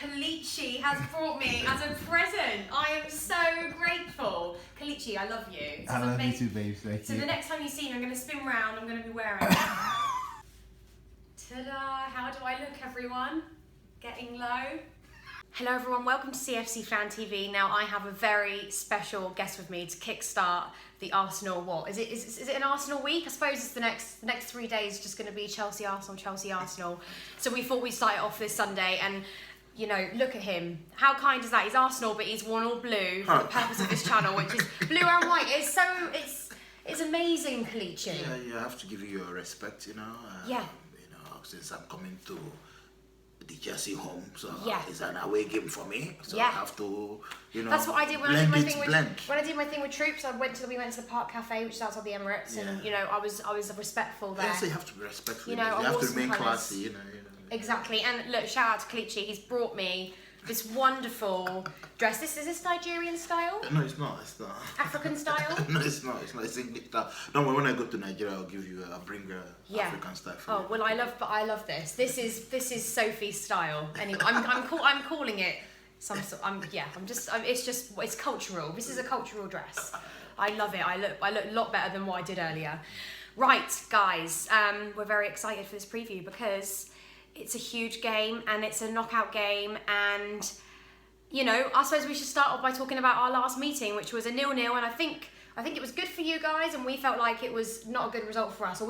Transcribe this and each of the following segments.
Kelechi has brought me as a present. I am so grateful. Kelechi, I love you. I love you too, babes. Thank so you. the next time you see me, I'm going to spin round. I'm going to be wearing it. Ta-da! How do I look, everyone? Getting low. Hello everyone, welcome to CFC Fan TV. Now I have a very special guest with me to kickstart the Arsenal, what? Is it an Arsenal week? I suppose it's the next 3 days just going to be Chelsea, Arsenal, Chelsea, Arsenal. So we thought we'd start it off this Sunday and, you know, look at him. How kind is that? He's Arsenal, but he's worn all blue for the purpose of this channel, which is blue and white. It's amazing, Kelechi. Yeah, you have to give you your respect, you know. Yeah. You know, since I'm coming to the Chelsea home, so Yeah. it's an away game for me. So Yeah. I have to, you know. That's what I did when I did my thing with blend. when I did my thing with Troops. We went to the Park Cafe, which is outside the Emirates, and you know I was respectful there. Yeah, so you have to be respectful. You know, you have to awesome remain colours. classy, you know. Exactly, and look, shout out to Kelechi. He's brought me this wonderful dress. Is this Nigerian style? No, it's not. It's not. African style? No, it's not. It's not. It's English style. No, when I go to Nigeria, I'll bring African style for you. Oh well, I love this. This is Sophie's style. Anyway, I'm calling it some sort. It's cultural. This is a cultural dress. I love it. I look a lot better than what I did earlier. Right, guys, we're very excited for this preview because it's a huge game and it's a knockout game, and you know, I suppose we should start off by talking about our last meeting, which was a 0-0, and I think it was good for you guys, and we felt like it was not a good result for us.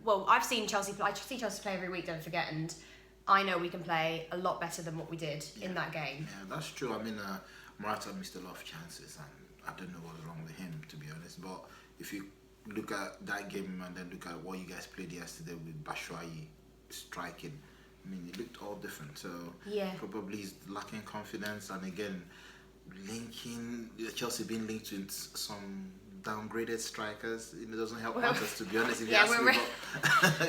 Well, I've seen Chelsea play. I see Chelsea play every week, don't forget, and I know we can play a lot better than what we did in that game. Yeah, that's true. I mean, Morata missed a lot of chances, and I don't know what's wrong with him, to be honest. But if you look at that game and then look at what you guys played yesterday with Batshuayi striking, I mean, it looked all different. So Yeah. probably he's lacking confidence, and again, Chelsea being linked to some downgraded strikers, it doesn't help matters, to be honest. If you ask me,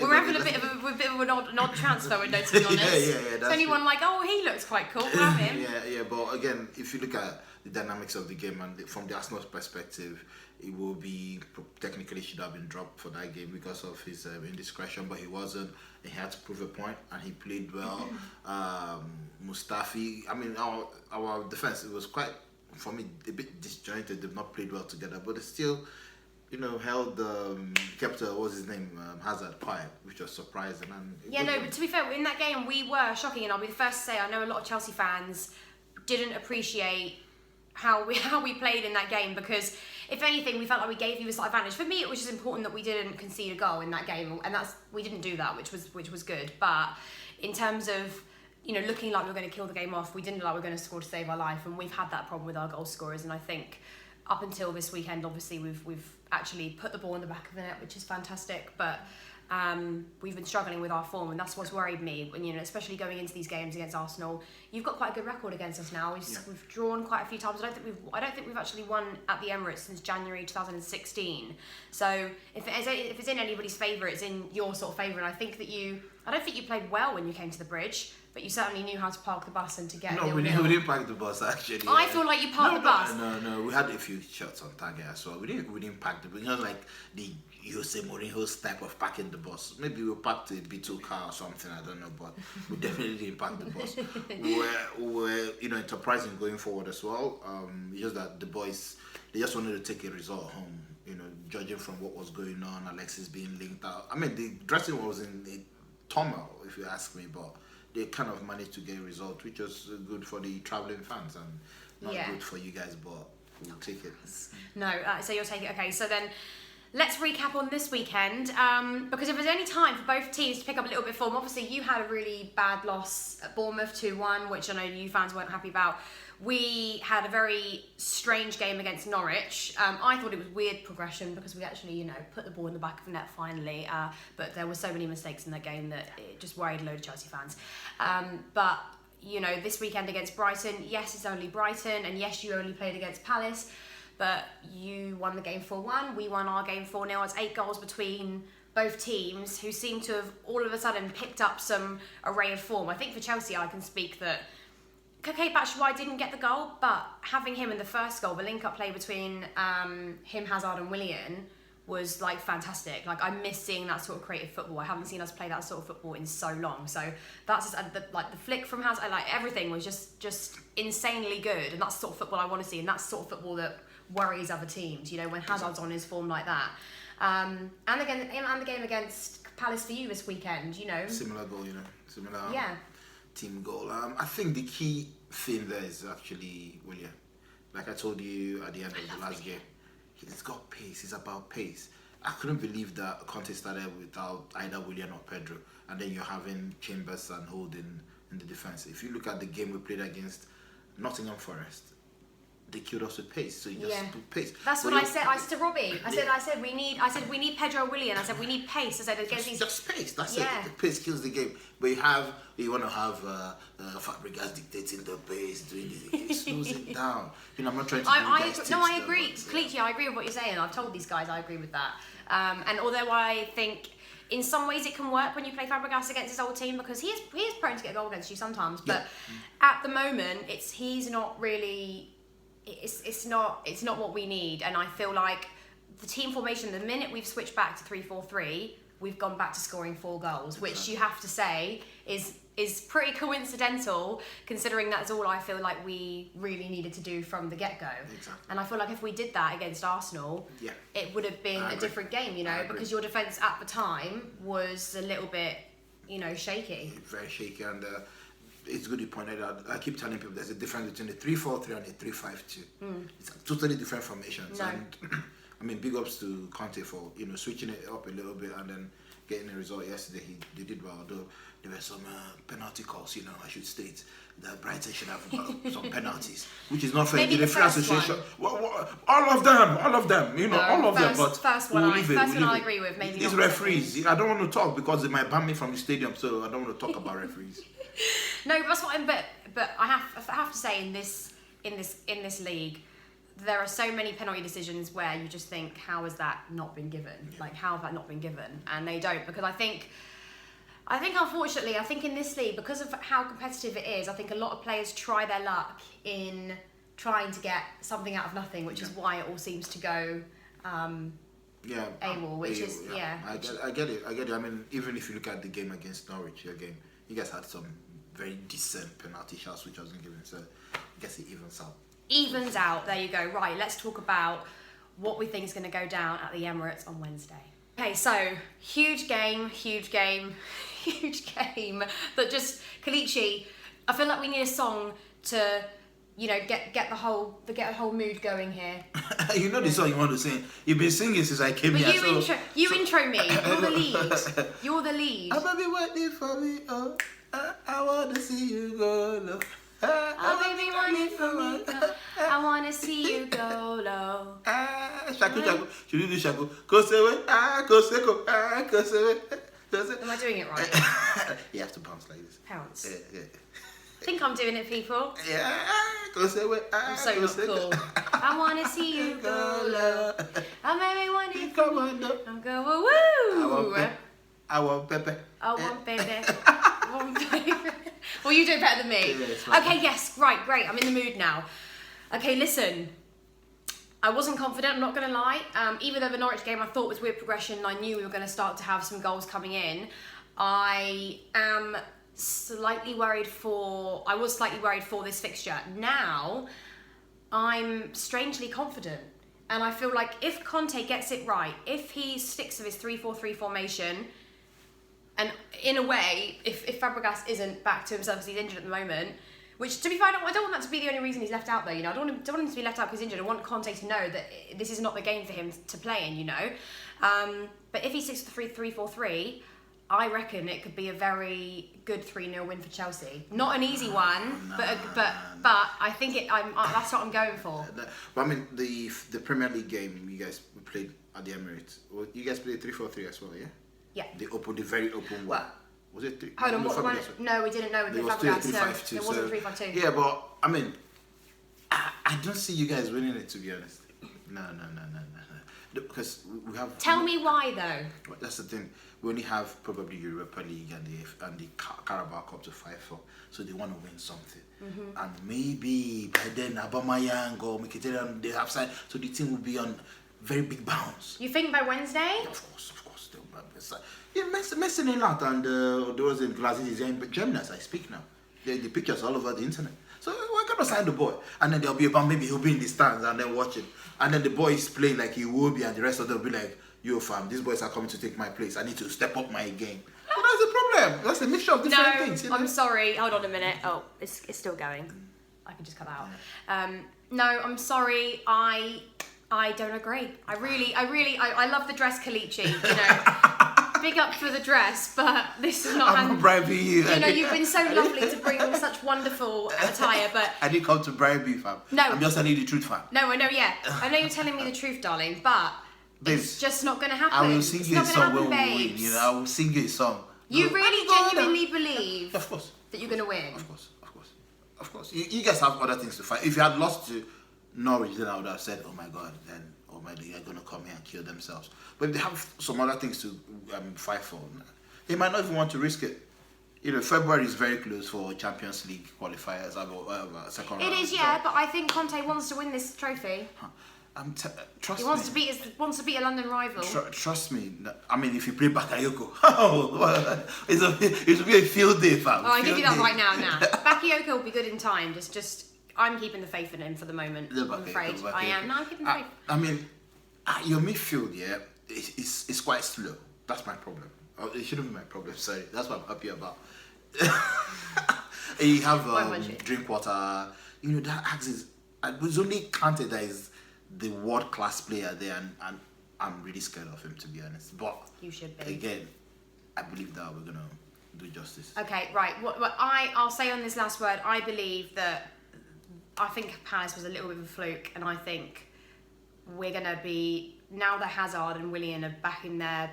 we're having a bit of an odd transfer window, to be honest. Yeah. It's only one like, oh, he looks quite cool. We'll have him. Yeah. But again, if you look at the dynamics of the game and from the Arsenal's perspective, it will be technically should have been dropped for that game because of his indiscretion, but he wasn't. He had to prove a point, and he played well. Mustafi, I mean, our defense, it was quite, for me, a bit disjointed. They've not played well together, but it still, you know, kept what's his name, Hazard quiet, which was surprising. And but to be fair, in that game we were shocking, and I'll be the first to say I know a lot of Chelsea fans didn't appreciate how we played in that game, because if anything we felt like we gave you a slight advantage. For me, it was just important that we didn't concede a goal in that game, and we didn't do that, which was good. But in terms of, you know, looking like we were going to kill the game off, we didn't look like we were going to score to save our life, and we've had that problem with our goal scorers. And I think up until this weekend, obviously we've actually put the ball in the back of the net, which is fantastic, but we've been struggling with our form, and that's what's worried me. When, you know, especially going into these games against Arsenal, you've got quite a good record against us now. We've drawn quite a few times. I don't think we've actually won at the Emirates since January 2016. So if it's in anybody's favour, it's in your sort of favour. And I don't think you played well when you came to the Bridge, but you certainly knew how to park the bus and to get. No, we didn't park the bus actually. I feel like you parked the bus. No, we had a few shots on target as well. We didn't park the bus. You know, like the Jose Mourinho's type of parking the bus. Maybe we parked a B2 car or something, I don't know, but we definitely didn't park the bus. we were, you know, enterprising going forward as well. Just that the boys, they just wanted to take a result home. You know, judging from what was going on, Alexis being linked out. I mean, the dressing room was in a turmoil, if you ask me, but they kind of managed to get a result, which was good for the travelling fans and not good for you guys, but we'll take it. No, so you'll take it. Okay, so then let's recap on this weekend, because if there's any time for both teams to pick up a little bit of form, obviously you had a really bad loss at Bournemouth 2-1, which I know you fans weren't happy about. We had a very strange game against Norwich. I thought it was weird progression because we actually, you know, put the ball in the back of the net finally, but there were so many mistakes in that game that it just worried a load of Chelsea fans. But, you know, this weekend against Brighton, yes, it's only Brighton, and yes, you only played against Palace, but you won the game 4-1, we won our game 4-0. It's 8 goals between both teams, who seem to have all of a sudden picked up some array of form. I think for Chelsea, I can speak that Kelechi Batshuayi didn't get the goal, but having him in the first goal, the link-up play between him, Hazard and Willian was like fantastic. Like I miss seeing that sort of creative football. I haven't seen us play that sort of football in so long. So that's just, the flick from Hazard, like everything was just insanely good, and that's the sort of football I want to see, and that's the sort of football that worries other teams. You know, when Hazard's on his form like that. And the game against Palace for you this weekend. You know, similar goal. You know, similar. Yeah. Team goal. I think the key thing there is actually William. Like I told you at the end of the last game, he's got pace. It's about pace. I couldn't believe that Conte started without either William or Pedro, and then you're having Chambers and Holding in the defense. If you look at the game we played against Nottingham Forest, they killed us with pace. So you just put pace. That's what I said. I said to Robbie. I said we need Pedro Willian. I said we need pace. I said against these. Just pace. That's it. The pace kills the game. But you want to have Fabregas dictating the pace, doing it slows it down. You know, I'm not trying to. I agree. Kelechi, I agree with what you're saying. I've told these guys I agree with that. And although I think in some ways it can work when you play Fabregas against his old team, because he is prone to get a goal against you sometimes. But at the moment, he's not really. It's not what we need, and I feel like the team formation, the minute we've switched back to 3-4-3, we've gone back to scoring 4 goals, which you have to say is pretty coincidental, considering that's all I feel like we really needed to do from the get-go. Exactly. And I feel like if we did that against Arsenal, it would have been a different game, you know, because your defence at the time was a little bit, you know, shaky. Very shaky, and it's good you pointed out. I keep telling people there's a difference between a 3-4-3 and a 3-5-2. It's totally different formations. No. And I mean, big ups to Conte for, you know, switching it up a little bit and then getting a result yesterday. They did well, although there were some penalty calls. You know, I should state that Brighton should have got some penalties, which is not fair. Maybe the the free first association, all of them, you know, all of them. But first one I agree with. Maybe these referees. I don't want to talk because they might ban me from the stadium, so I don't want to talk about referees. No, that's what but I have to say in this league, there are so many penalty decisions where you just think, how has that not been given? Like, how have that not been given? And they don't, because I think unfortunately, in this league, because of how competitive it is, I think a lot of players try their luck in trying to get something out of nothing, which is why it all seems to go AWOL, which is I get it. I mean, even if you look at the game against Norwich, you guys had some very decent penalty shots which wasn't given, so I guess it evens out. There you go. Right, let's talk about what we think is going to go down at the Emirates on Wednesday. Okay, so huge game that just, Kelechi, I feel like we need a song to, you know, get the whole mood going here. You know the song you want to sing. You've been singing since I came here. Intro me. You're the lead. I'm be waiting for me. Oh, I want to see you go low. Baby, waiting for me. I want to see you go low. Shaku. Should you do shaku? Go say away. Go say go. Go say away. Am I doing it right? You have to bounce like this. Bounce. Yeah. I think I'm doing it, people. Yeah. Go say away. I'm so not cool. I want to see you go low. I maybe want you come on up. I'm going woo. I want Pepe. Well, you do it better than me. Yeah, okay, yes, right, great. I'm in the mood now. Okay, listen. I wasn't confident, I'm not going to lie. Even though the Norwich game I thought was weird progression and I knew we were going to start to have some goals coming in, I was slightly worried for this fixture. Now, I'm strangely confident. And I feel like if Conte gets it right, if he sticks with his 3-4-3 formation, and in a way, if Fabregas isn't back to himself because he's injured at the moment, which, to be fair, I don't want that to be the only reason he's left out there, you know. I don't want him to be left out because he's injured. I want Conte to know that this is not the game for him to play in, you know. But if he sticks to 3-4-3, I reckon it could be a very good 3-0 win for Chelsea. Not an easy one, but I think that's what I'm going for. But I mean, the Premier League game you guys played at the Emirates, well, you guys played 3-4-3 as well, yeah? Yeah. The very open one. Was it 3? Hold on, no, we didn't know with the Fabregas. No, it wasn't 3-5-2. Yeah, but I mean, I don't see you guys winning it, to be honest. No. Because we have. Tell me why though. That's the thing. We only have probably Europa League and the Carabao Cup to fight for, so they want to win something. Mm-hmm. And maybe by then Aubameyang or Mkhitaryan they have signed, so the team will be on very big bounce. You think by Wednesday? Of course. Yeah, Messi in out and there was in glasses in Germany as I speak now. The pictures all over the internet. So we're gonna sign the boy, and then there'll be about maybe he'll be in the stands and then watching, and then the boy is playing like he will be, and the rest of them will be like, "Yo, fam, these boys are coming to take my place. I need to step up my game." So that's the problem. That's a mixture of different things. You know? I'm sorry. Hold on a minute. Oh, it's still going. I can just cut that out. No, I'm sorry. I don't agree. I love the dress, Kelechi. You know, big up for the dress, but this is not. I'm not bribing you. You know, you've been so lovely to bring all such wonderful attire, but I didn't come to bribe you, fam. No, I'm just telling you the truth, fam. No, I know. Yeah, I know you're telling me the truth, darling, but it's just not going to happen. I will sing you a song when we win. You know, I will sing you a song. You really genuinely believe, of course, that you're going to win. Of course. You guys have other things to fight. If you had lost to Norwich, then I would have said, "Oh my God," then they are going to come here and kill themselves. But if they have some other things to fight for, they might not even want to risk it. You know, February is very close for Champions League qualifiers. Second round. It is, yeah, but I think Conte wants to win this trophy. Trust he me. wants to beat a London rival. Trust me. I mean, if you play Bakayoko, it will be a field day, fam. Oh, I give you that right now. Bakayoko will be good in time. Just I'm keeping the faith in him for the moment. I'm afraid. I am. No, I'm keeping the faith. I mean, your midfield, yeah, it's quite slow. That's my problem. It shouldn't be my problem. Sorry, that's what I'm happy about. You have drink water. You know that axis. It was only Kante that is the world class player there, and I'm really scared of him, to be honest. But you should be. Again, I believe that we're gonna do justice. Okay, right. What I'll say on this last word. I believe that. I think Palace was a little bit of a fluke, and I think we're gonna be now that Hazard and Willian are back in their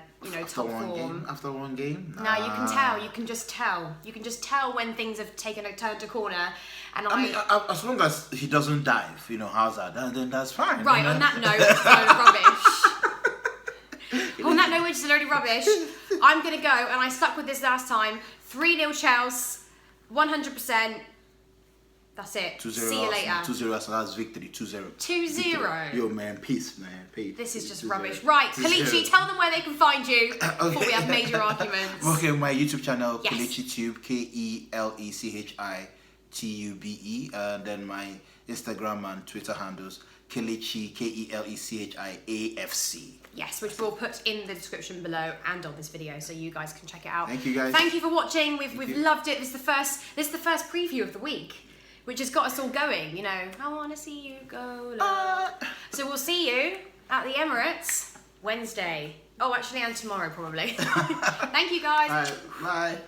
top form. After one game. No, you can tell. You can just tell. You can just tell when things have taken a turn to corner. And I mean, as long as he doesn't dive, Hazard, then that's fine. Right. On that note, it's a load of rubbish. On that note, which is a load of rubbish, I'm gonna go, and I stuck with this last time. 3-0 Chelsea, 100%. That's it. 2-0 See you later. 2-0 so that's victory. 2-0. 2-0. Yo, man, peace, man. Peace. This is just rubbish. Right, Kelechi, tell them where they can find you before we have major arguments. Okay, my YouTube channel, yes. Kelechi Tube, KELECHITUBE, and then my Instagram and Twitter handles, Kelechi, KELECHIAFC. Yes, which we'll put in the description below and on this video, so you guys can check it out. Thank you, guys. Thank you for watching. We've loved it. This is the first preview of the week, which has got us all going. You know, I want to see you go. So we'll see you at the Emirates Wednesday. Oh, actually, and tomorrow probably. Thank you, guys. All right, bye.